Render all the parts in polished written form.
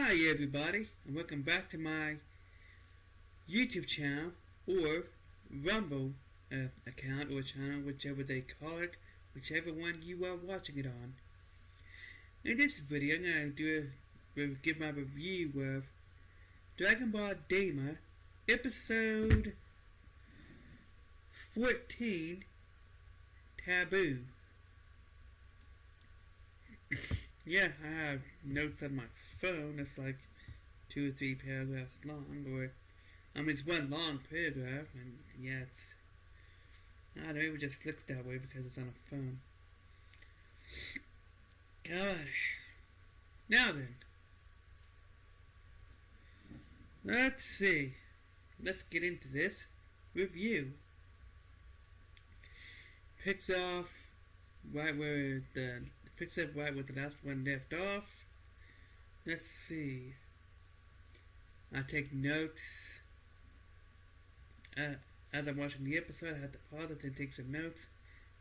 Hi everybody, and welcome back to my YouTube channel, or Rumble account, or channel, whichever they call it, whichever one you are watching it on. In this video, I'm going to give my review of Dragon Ball Daima, episode 14, Taboo. Yeah, I have notes on my phone that's like 2 or 3 paragraphs long, it's one long paragraph, and yes, I don't know, maybe it just looks that way because it's on a phone. God. Now then, let's see. Let's get into this review. Picks up right where the last one left off. Let's see. I take notes. As I'm watching the episode, I have to pause it and take some notes.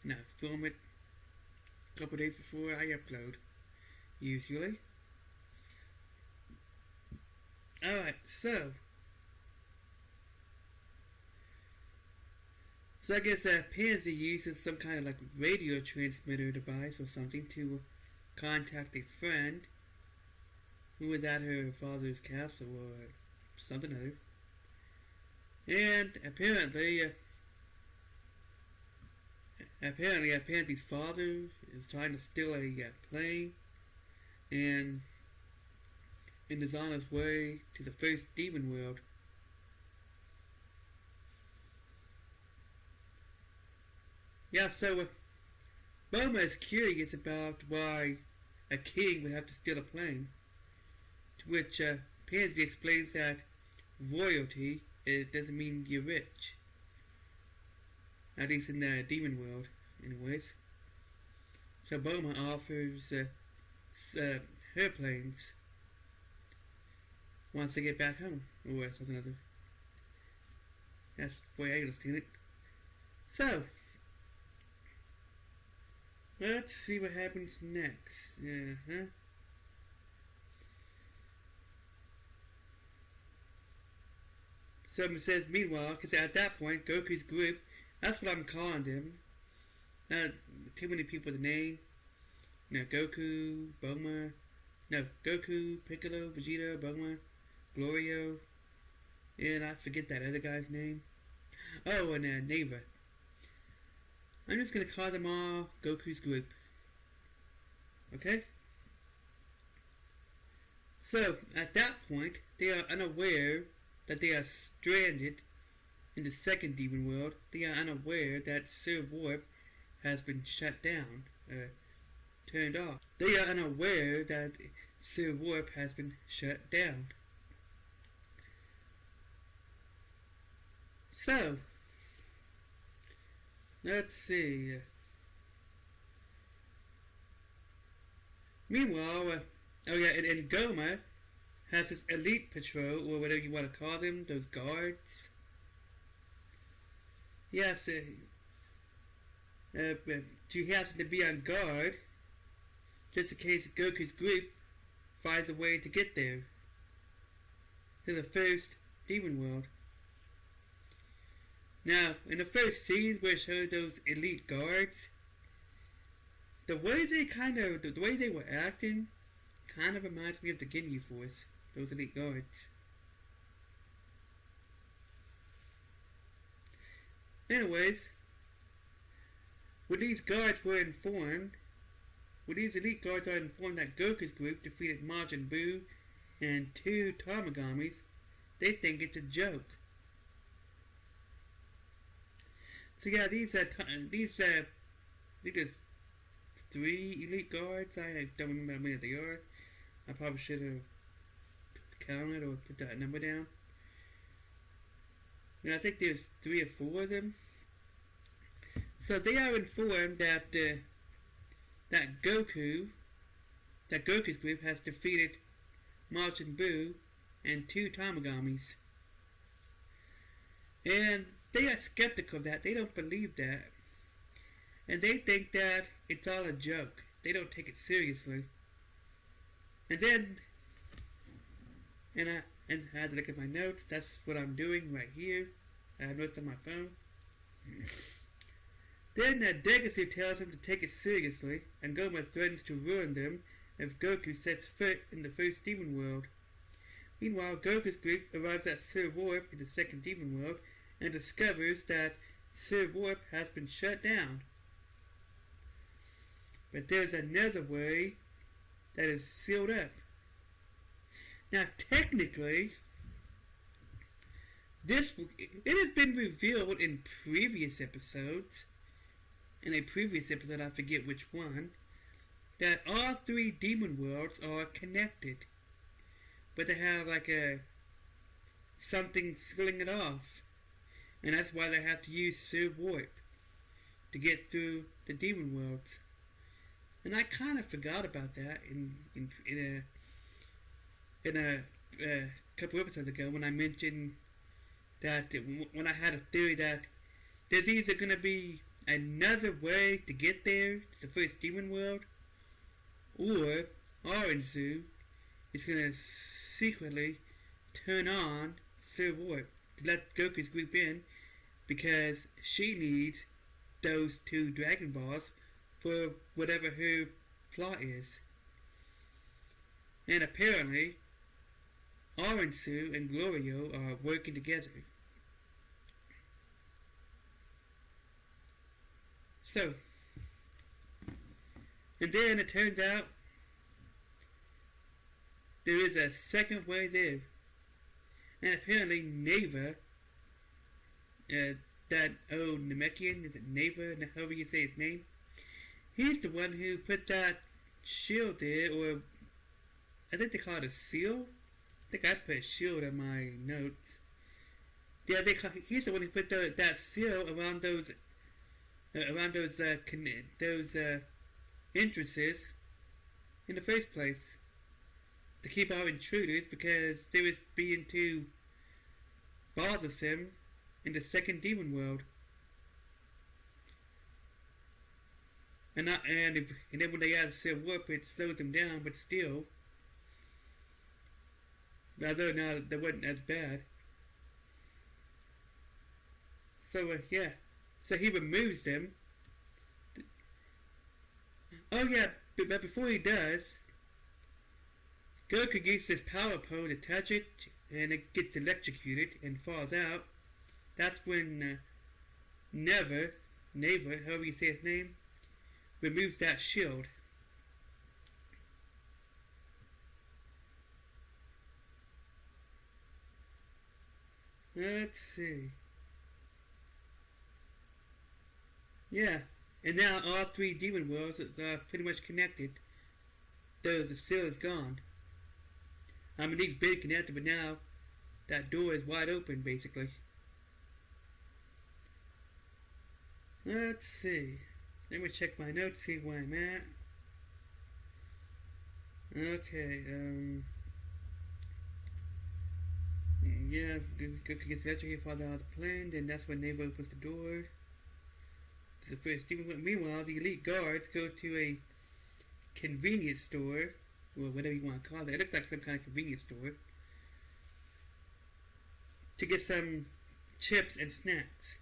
And I film it a couple days before I upload, usually. Alright, so I guess Pansy uses some kind of like radio transmitter device or something to contact a friend who was at her father's castle or something other. And apparently Pansy's father is trying to steal a plane and is on his way to the first demon world. Yeah, so Bulma is curious about why a king would have to steal a plane, to which Pansy explains that royalty, it doesn't mean you're rich. At least in the demon world, anyways. So Bulma offers her planes once they get back home, or something other. That's the way I understand it. So let's see what happens next. So it says, meanwhile, because at that point, Goku's group, that's what I'm calling them. Not too many people to name. Goku, Bulma, Goku, Piccolo, Vegeta, Bulma, Glorio, and I forget that other guy's name. Oh, and Neva. I'm just going to call them all Goku's group. Okay? So, at that point, they are unaware that they are stranded in the second demon world. They are unaware that Sir Warp has been shut down, turned off. They are unaware that Sir Warp has been shut down. So, let's see. Meanwhile, and Goma has this elite patrol, or whatever you want to call them, those guards. Yes, she has to be on guard, just in case Goku's group finds a way to get there, to the first demon world. Now, in the first scene where it showed those elite guards, the way they were acting kind of reminds me of the Ginyu Force, those elite guards. Anyways, when these elite guards are informed that Goku's group defeated Majin Buu and 2 Tamagamis, they think it's a joke. So yeah, these I think there's 3 elite guards. I don't remember how many they are. I probably should have counted or put that number down. And I think there's 3 or 4 of them. So they are informed that Goku's group has defeated Majin Buu and 2 Tamagamis. And they are skeptical of that. They don't believe that. And they think that it's all a joke. They don't take it seriously. And then I had to look at my notes. That's what I'm doing right here. I have notes on my phone. Then Degasu tells him to take it seriously, and Goma threatens to ruin them if Goku sets foot in the first demon world. Meanwhile, Goku's group arrives at Sir Warp in the second demon world and discovers that Sir Warp has been shut down. But there's another way that is sealed up. Now, technically, it has been revealed in previous episodes. In a previous episode, I forget which one, that all three demon worlds are connected, but they have like something sealing it off, and that's why they have to use Sir Warp to get through the demon worlds. And I kind of forgot about that in a couple episodes ago when I mentioned that when I had a theory that there's either going to be another way to get there to the first demon world, or Oranzu is going to secretly turn on Sir Warp to let Goku's group in because she needs those two Dragon Balls for whatever her plot is. And apparently, Oranzu and Glorio are working together. So, and then it turns out there is a second way there. And apparently Neva, that old Namekian, is it Neva, however you say his name? He's the one who put that shield there, or I think they call it a seal? I think I put a shield in my notes. Yeah, he's the one who put that seal around those entrances in the first place to keep out intruders because they was being too bothersome in the second demon world. And then when they add Sir Warp, it slows them down, but still, although now they wasn't as bad. So yeah. So he removes them. Oh yeah, but before he does, Goku uses his power pole to touch it, and it gets electrocuted and falls out. That's when Neva, however you say his name, removes that shield. Let's see. Yeah, and now all three demon worlds are pretty much connected. Though the seal is gone. I mean, they've been connected, but now that door is wide open, basically. Let's see. Let me check my notes, see where I'm at. Okay, yeah, Goku gets electrocuted, falls out of the plane, then that's when Neva opens the door. The first demon. Meanwhile, the elite guards go to a convenience store, or whatever you want to call it. It looks like some kind of convenience store, to get some chips and snacks.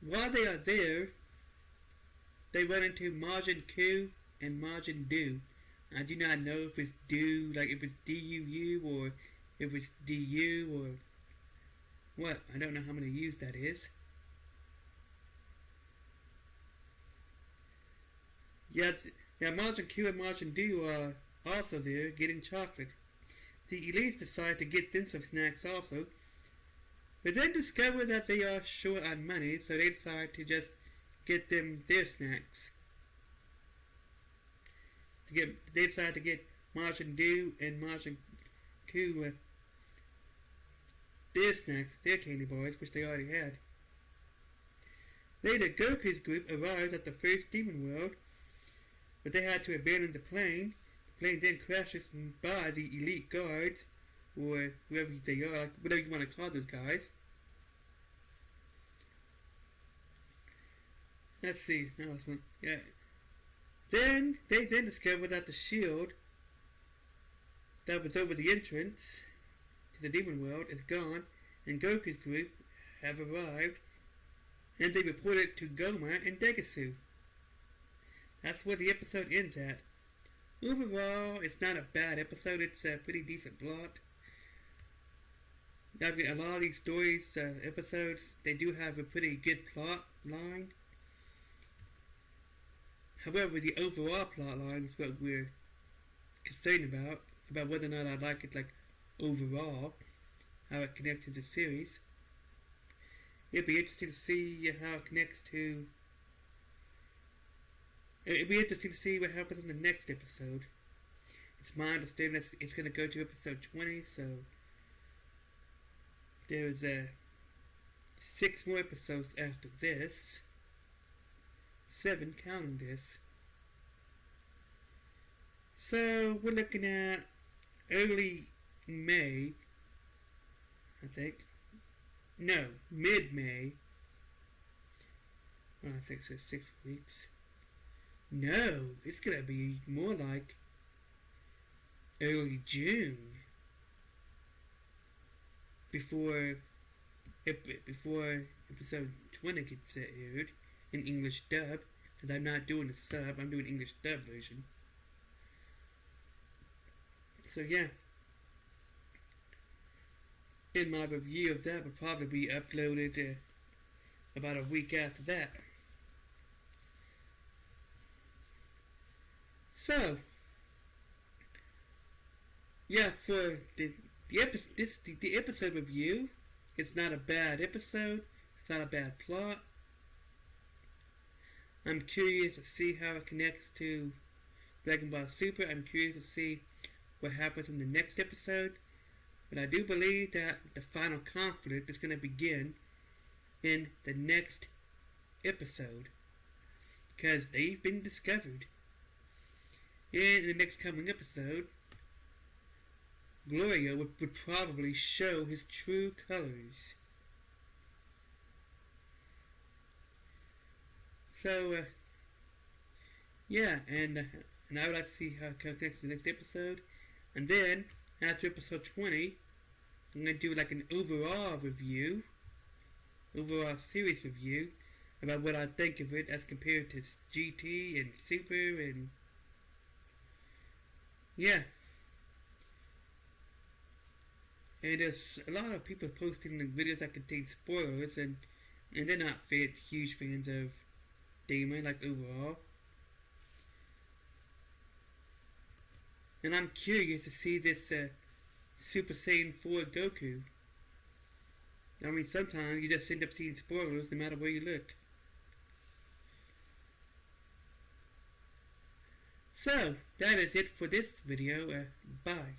While they are there, they run into Majin Ku and Majin Du. I do not know if it's Du, like if it's D-U-U, or if it's D-U, or what. I don't know how many U's that is. Yeah, Majin Q and Majin Du are also there getting chocolate. The elites decide to get them some snacks also, but then discover that they are short on money, so they decide to just get them their snacks. They decide to get Majin Du and Majin Q their snacks, their candy bars, which they already had. Later, Goku's group arrives at the first demon world, but they had to abandon the plane. The plane then crashes by the elite guards, or whoever they are, whatever you want to call those guys. Let's see. No, that's one. Yeah. Then they discover that the shield that was over the entrance the demon world is gone, and Goku's group have arrived, and they report it to Goma and Degasu. That's where the episode ends at. Overall, it's not a bad episode. It's a pretty decent plot. I mean, a lot of these stories, episodes, they do have a pretty good plot line. However, the overall plot line is what we're concerned about whether or not I like it, like, overall, how it connects to the series. It'd be interesting to see how it connects to... It'd be interesting to see what happens in the next episode. It's my understanding that it's going to go to episode 20, so... There's 6 more episodes after this. 7 counting this. So we're looking at early May, I think. No, mid-May. Well, I think it's 6 weeks. No, it's gonna be more like early June. Before episode 20 gets aired in English dub, because I'm not doing a sub, I'm doing English dub version. So yeah, and my review of that will probably be uploaded about a week after that. So yeah, for the episode review, it's not a bad episode. It's not a bad plot. I'm curious to see how it connects to Dragon Ball Super. I'm curious to see what happens in the next episode. But I do believe that the final conflict is going to begin in the next episode, because they've been discovered. In the next coming episode, Gloria would probably show his true colors. So, yeah, and I would like to see how it connects to the next episode. And then, after episode 20, I'm going to do like an overall review, overall series review, about what I think of it as compared to GT and Super, and yeah. And there's a lot of people posting the videos that contain spoilers, and they're not huge fans of Daima, like, overall. And I'm curious to see this Super Saiyan 4 Goku. I mean, sometimes you just end up seeing spoilers no matter where you look. So, that is it for this video. Bye.